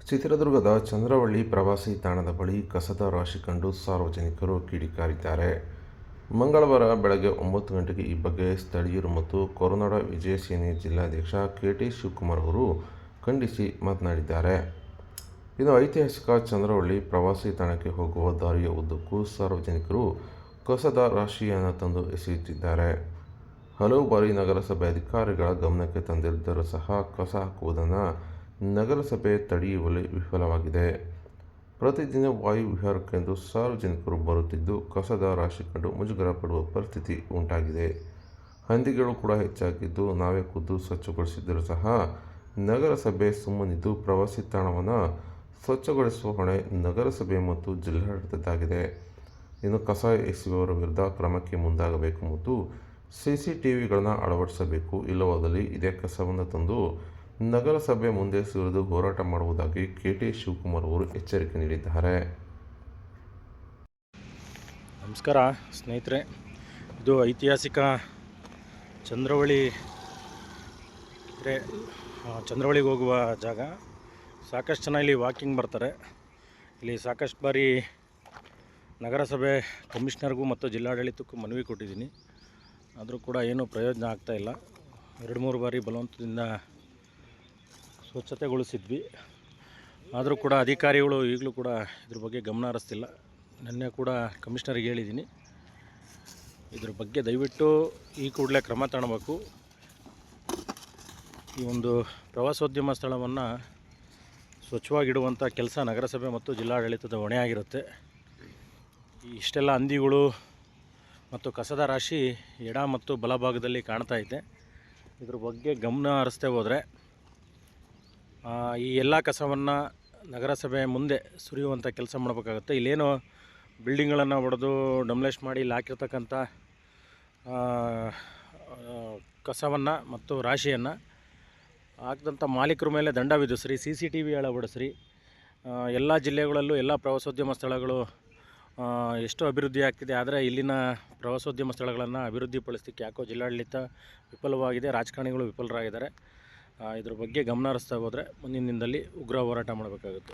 ಚಿತ್ರದುರ್ಗದ ಚಂದ್ರವಳ್ಳಿ ಪ್ರವಾಸಿ ತಾಣದ ಬಳಿ ಕಸದ ರಾಶಿ ಕಂಡು ಸಾರ್ವಜನಿಕರು ಕಿಡಿಕಾರಿದ್ದಾರೆ. ಮಂಗಳವಾರ ಬೆಳಗ್ಗೆ 9 ಗಂಟೆಗೆ ಈ ಬಗ್ಗೆ ಸ್ಥಳೀಯರು ಮತ್ತು ಕರುನಾಡ ವಿಜಯ ಸೇನೆ ಜಿಲ್ಲಾಧ್ಯಕ್ಷ ಕೆ.ಟಿ. ಶಿವಕುಮಾರ್ ಅವರು ಖಂಡಿಸಿ ಮಾತನಾಡಿದ್ದಾರೆ. ಇನ್ನು ಐತಿಹಾಸಿಕ ಚಂದ್ರವಳ್ಳಿ ಪ್ರವಾಸಿ ತಾಣಕ್ಕೆ ಹೋಗುವ ದಾರಿಯ ಉದ್ದಕ್ಕೂ ಸಾರ್ವಜನಿಕರು ಕಸದ ರಾಶಿಯನ್ನು ತಂದು ಎಸೆಯುತ್ತಿದ್ದಾರೆ. ಹಲವು ಬಾರಿ ನಗರಸಭೆ ಅಧಿಕಾರಿಗಳ ಗಮನಕ್ಕೆ ತಂದಿದ್ದರೂ ಸಹ ಕಸ ಹಾಕುವುದನ್ನು ನಗರಸಭೆ ತಡೆಯುವಲ್ಲಿ ವಿಫಲವಾಗಿದೆ. ಪ್ರತಿದಿನ ವಾಯು ವಿಹಾರಕ್ಕೆಂದು ಸಾರ್ವಜನಿಕರು ಬರುತ್ತಿದ್ದು ಕಸದ ರಾಶಿ ಕಂಡು ಮುಜುಗರ ಪಡುವ ಪರಿಸ್ಥಿತಿ ಉಂಟಾಗಿದೆ. ಹಂದಿಗಳು ಕೂಡ ಹೆಚ್ಚಾಗಿದ್ದು ನಾವೇ ಖುದ್ದು ಸ್ವಚ್ಛಗೊಳಿಸಿದ್ದರೂ ಸಹ ನಗರಸಭೆ ಸುಮ್ಮನಿದ್ದು ಪ್ರವಾಸಿ ತಾಣವನ್ನು ಸ್ವಚ್ಛಗೊಳಿಸುವ ಹೊಣೆ ನಗರಸಭೆ ಮತ್ತು ಜಿಲ್ಲಾಡಳಿತದ್ದಾಗಿದೆ. ಇನ್ನು ಕಸ ಎಸೆಯುವವರ ವಿರುದ್ಧ ಕ್ರಮಕ್ಕೆ ಮುಂದಾಗಬೇಕು ಮತ್ತು CCTVಗಳನ್ನು ಅಳವಡಿಸಬೇಕು. ಇಲ್ಲವಾದಲ್ಲಿ ಇದೇ ಕಸವನ್ನು ತಂದು ನಗರಸಭೆ ಮುಂದೆ ಸುರಿದು ಹೋರಾಟ ಮಾಡುವುದಾಗಿ ಕೆ.ಟಿ. ಶಿವಕುಮಾರ್ ಅವರು ಎಚ್ಚರಿಕೆ ನೀಡಿದ್ದಾರೆ. ನಮಸ್ಕಾರ ಸ್ನೇಹಿತರೆ, ಇದು ಐತಿಹಾಸಿಕ ಚಂದ್ರವಳ್ಳಿಗೆ ಹೋಗುವ ಜಾಗ. ಸಾಕಷ್ಟು ಜನ ಇಲ್ಲಿ ವಾಕಿಂಗ್ ಬರ್ತಾರೆ. ಇಲ್ಲಿ ಸಾಕಷ್ಟು ಬಾರಿ ನಗರಸಭೆ ಕಮಿಷನರ್ಗೂ ಮತ್ತು ಜಿಲ್ಲಾಡಳಿತಕ್ಕೂ ಮನವಿ ಕೊಟ್ಟಿದ್ದೀನಿ. ಆದರೂ ಕೂಡ ಏನೂ ಪ್ರಯೋಜನ ಆಗ್ತಾಯಿಲ್ಲ. 2-3 ಬಾರಿ ಬಲವಂತದಿಂದ ಸ್ವಚ್ಛತೆಗೊಳಿಸಿದ್ವಿ. ಆದರೂ ಕೂಡ ಅಧಿಕಾರಿಗಳು ಈಗಲೂ ಕೂಡ ಇದ್ರ ಬಗ್ಗೆ ಗಮನ ಹರಿಸ್ತಿಲ್ಲ. ನಿನ್ನೆ ಕೂಡ ಕಮಿಷನರಿಗೆ ಹೇಳಿದ್ದೀನಿ. ಇದ್ರ ಬಗ್ಗೆ ದಯವಿಟ್ಟು ಈ ಕೂಡಲೇ ಕ್ರಮ ತಗೊಳ್ಬೇಕು. ಈ ಒಂದು ಪ್ರವಾಸೋದ್ಯಮ ಸ್ಥಳವನ್ನು ಸ್ವಚ್ಛವಾಗಿಡುವಂಥ ಕೆಲಸ ನಗರಸಭೆ ಮತ್ತು ಜಿಲ್ಲಾಡಳಿತದ ಹೊಣೆಯಾಗಿರುತ್ತೆ. ಇಷ್ಟೆಲ್ಲ ಹಂದಿಗಳು ಮತ್ತು ಕಸದ ರಾಶಿ ಎಡ ಮತ್ತು ಬಲಭಾಗದಲ್ಲಿ ಕಾಣ್ತಾ ಇದೆ. ಇದ್ರ ಬಗ್ಗೆ ಗಮನ ಹರಿಸ್ದೇ ಹೋದರೆ ಈ ಎಲ್ಲ ಕಸವನ್ನು ನಗರಸಭೆ ಮುಂದೆ ಸುರಿಯುವಂಥ ಕೆಲಸ ಮಾಡಬೇಕಾಗುತ್ತೆ. ಇಲ್ಲೇನು ಬಿಲ್ಡಿಂಗ್ಗಳನ್ನು ಹೊಡೆದು ಡಮ್ಲೇಶ್ ಮಾಡಿ ಇಲ್ಲಿ ಹಾಕಿರ್ತಕ್ಕಂಥ ಕಸವನ್ನು ಮತ್ತು ರಾಶಿಯನ್ನು ಹಾಕಿದಂಥ ಮಾಲೀಕರ ಮೇಲೆ ದಂಡ ವಿಧಿಸ್ರಿ, CCTV ಅಳವಡಿಸ್ರಿ. ಎಲ್ಲ ಜಿಲ್ಲೆಗಳಲ್ಲೂ ಎಲ್ಲ ಪ್ರವಾಸೋದ್ಯಮ ಸ್ಥಳಗಳು ಎಷ್ಟು ಅಭಿವೃದ್ಧಿ ಆಗ್ತಿದೆ, ಆದರೆ ಇಲ್ಲಿನ ಪ್ರವಾಸೋದ್ಯಮ ಸ್ಥಳಗಳನ್ನು ಅಭಿವೃದ್ಧಿಪಡಿಸಲಿಕ್ಕೆ ಯಾಕೋ ಜಿಲ್ಲಾಡಳಿತ ವಿಫಲವಾಗಿದೆ, ರಾಜಕಾರಣಿಗಳು ವಿಫಲರಾಗಿದ್ದಾರೆ. ಇದ್ರ ಬಗ್ಗೆ ಗಮನ ಹರಿಸ್ತಾ ಹೋದರೆ ಮುಂದಿನ ದಿನದಲ್ಲಿ ಉಗ್ರ ಹೋರಾಟ ಮಾಡಬೇಕಾಗುತ್ತೆ.